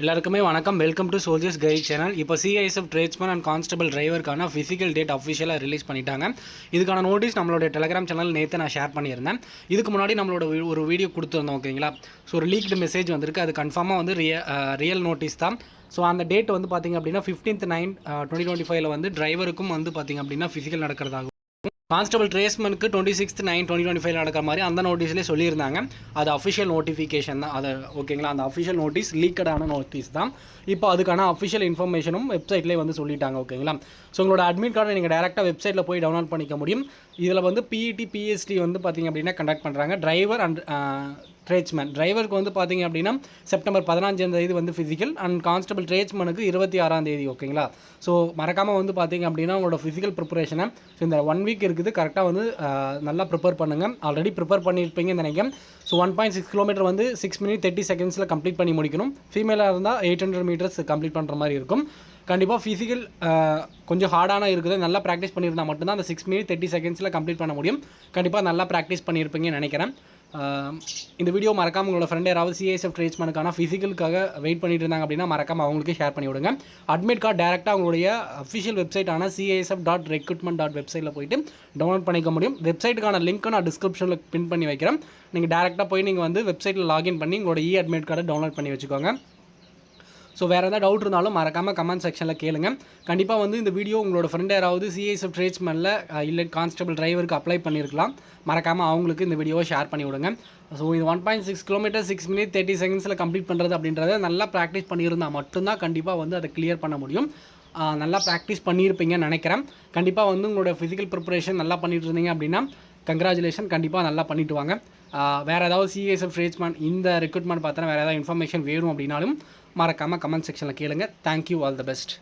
எல்லாருக்குமே வணக்கம். Welcome to Soldiers Guide channel. இப்போ சிஐஎஸ்எஃப் ட்ரேட்ஸ்மேன் அண்ட் கான்ஸ்டபிள் டிரைவருக்கான ஃபிசிக்கல் டேட் அஃபிஷியலாக ரிலீஸ் பண்ணிட்டாங்க. இதுக்கான நோட்டீஸ் நம்மளோட டெலிகிராம் சேனல் நேற்று நான் ஷேர் பண்ணியிருந்தேன். இதுக்கு முன்னாடி நம்மளோட ஒரு வீடியோ கொடுத்துருந்தோம், ஓகேங்களா? ஸோ ஒரு லீக்டு மெசேஜ் வந்திருக்கு. அது கன்ஃபார்மாக வந்து ரியல் நோட்டீஸ் தான். ஸோ அந்த டேட் வந்து பார்த்திங்க அப்படின்னா 15/9/2025 வந்து டிரைவருக்கும் வந்து பார்த்திங்க அப்படின்னா ஃபிசிக்கல் நடக்கிறதாகும். கான்ஸ்டபிள் ட்ரேஸ்மனுக்கு 26/9/2025 நடக்கிற மாதிரி அந்த நோட்டீஸ்லேயே சொல்லியிருந்தாங்க. அது அஃபிஷியல் நோட்டிஃபிகேஷன் தான். அது ஓகேங்களா? அந்த அஃபிஷியல் நோட்டீஸ் லீக்கடான நோட்டீஸ் தான். இப்போ அதுக்கான அஃபிஷியல் இன்ஃபர்மேஷனும் வெப்சைட்லேயே வந்து சொல்லிட்டாங்க, ஓகேங்களா? ஸோ உங்களோட அட்மிட் கார்டை நீங்கள் டேரெக்டாக வெப்சைட்டில் போய் டவுன்லோட் பண்ணிக்க முடியும். இதில் வந்து பிஇடி பிஎஸ்டி வந்து பார்த்திங்க அப்படின்னா கண்டக்ட் பண்ணுறாங்க. டிரைவர் அண்ட் ட்ரேட்ஸ்மேன் டிரைவருக்கு வந்து பார்த்திங்க அப்படின்னா செப்டம்பர் 15 வந்து ஃபிசிக்கல் அண்ட் கான்ஸ்டபிள் ட்ரேட்ஸ்மனுக்கு 26, ஓகேங்களா? ஸோ மறக்காமல் வந்து பார்த்திங்க அப்படின்னா உங்களோட ஃபிசிக்கல் ப்ரிப்பரேஷனை இந்த 1 வீக் இருக்குது, கரெக்டாக வந்து நல்லா ப்ரிப்பேர் பண்ணுங்கள். ஆல்ரெடி ப்ரிப்பேர் பண்ணியிருப்பீங்கன்னு நினைக்கிறேன். ஸோ 1.6 கிலோமீட்டர் வந்து 6 minutes 30 seconds கம்ப்ளீட் பண்ணி முடிக்கணும். ஃபீமேலாக இருந்தால் 800 meters கம்ப்ளீட் பண்ணுற மாதிரி இருக்கும். கண்டிப்பாக ஃபிசிக்கல் கொஞ்சம் ஹார்டான இருக்குது. நல்லா ப்ராக்டிஸ் பண்ணியிருந்தால் மட்டும்தான் அந்த 6 minutes 30 seconds கம்ப்ளீட் பண்ண முடியும். கண்டிப்பாக நல்லா ப்ராக்டிஸ் பண்ணியிருப்பீங்கன்னு நினைக்கிறேன். இந்த வீடியோ மறக்காமல் உங்களோட ஃப்ரெண்ட் யாராவது சிஐஎஸ்எஃப் ட்ரேட்ஸ்மேனுக்கான ஃபிசிக்கலுக்காக வெயிட் பண்ணிட்டு இருந்தாங்க அப்படின்னா மறக்காமல் அவங்களுக்கு ஷேர் பண்ணி விடுங்க. அட்மிட் கார்டு டேரெக்டாக உங்களுடைய அஃபிஷியல் வெப்சைட்டான CISF.recruitment.website போய்ட்டு டவுன்லோட் பண்ணிக்க முடியும். வெப்சைட்டுக்கான லிங்க்கும் நான் டிஸ்கிரிப்ஷனில் பின் பண்ணி வைக்கிறேன். நீங்கள் டேரெக்டாக போய் நீங்கள் வந்து வெப்சைட்டில் லாகின் பண்ணி உங்களோட அட்மிட் கார்டை டவுன்லோட் பண்ணி வச்சுக்கோங்க. ஸோ வேறு ஏதாவது டவுட் இருந்தாலும் மறக்காமல் கமெண்ட் செக்ஷனில் கேளுங்க. கண்டிப்பாக வந்து இந்த வீடியோ உங்களோட ஃப்ரெண்ட் யாராவது சிஐஎஸ்எஃப் ட்ரேட்ஸ்மேனில் இல்லை கான்ஸ்டபிள் டிரைவருக்கு அப்ளை பண்ணியிருக்கலாம். மறக்காமல் அவங்களுக்கு இந்த வீடியோவை ஷேர் பண்ணி விடுங்க. ஸோ இது 1.6 கிலோமீட்டர் 6 minutes 30 seconds கம்ப்ளீட் பண்ணுறது அப்படின்றத நல்லா ப்ராக்டிஸ் பண்ணியிருந்தால் மட்டும்தான் கண்டிப்பாக வந்து அதை கிளியர் பண்ண முடியும். நல்லா ப்ராக்டிஸ் பண்ணியிருப்பீங்கன்னு நினைக்கிறேன். கண்டிப்பாக வந்து உங்களோட ஃபிசிக்கல் ப்ரிப்பரேஷன் நல்லா பண்ணிட்டு இருந்தீங்க அப்படின்னா கங்க்ராச்சுலேஷன், கண்டிப்பாக நல்லா பண்ணிட்டு வாங்க. வேறு ஏதாவது சிஐஎஸ்எஃப் ட்ரேட்ஸ்மேன் இந்த ரெக்ரூட்மெண்ட் பார்த்தா வேறு ஏதாவது இன்ஃபர்மேஷன் வேணும் அப்படின்னாலும் மறக்காமல் கமெண்ட் செக்ஷனில் கேளுங்க. Thank you, all the best.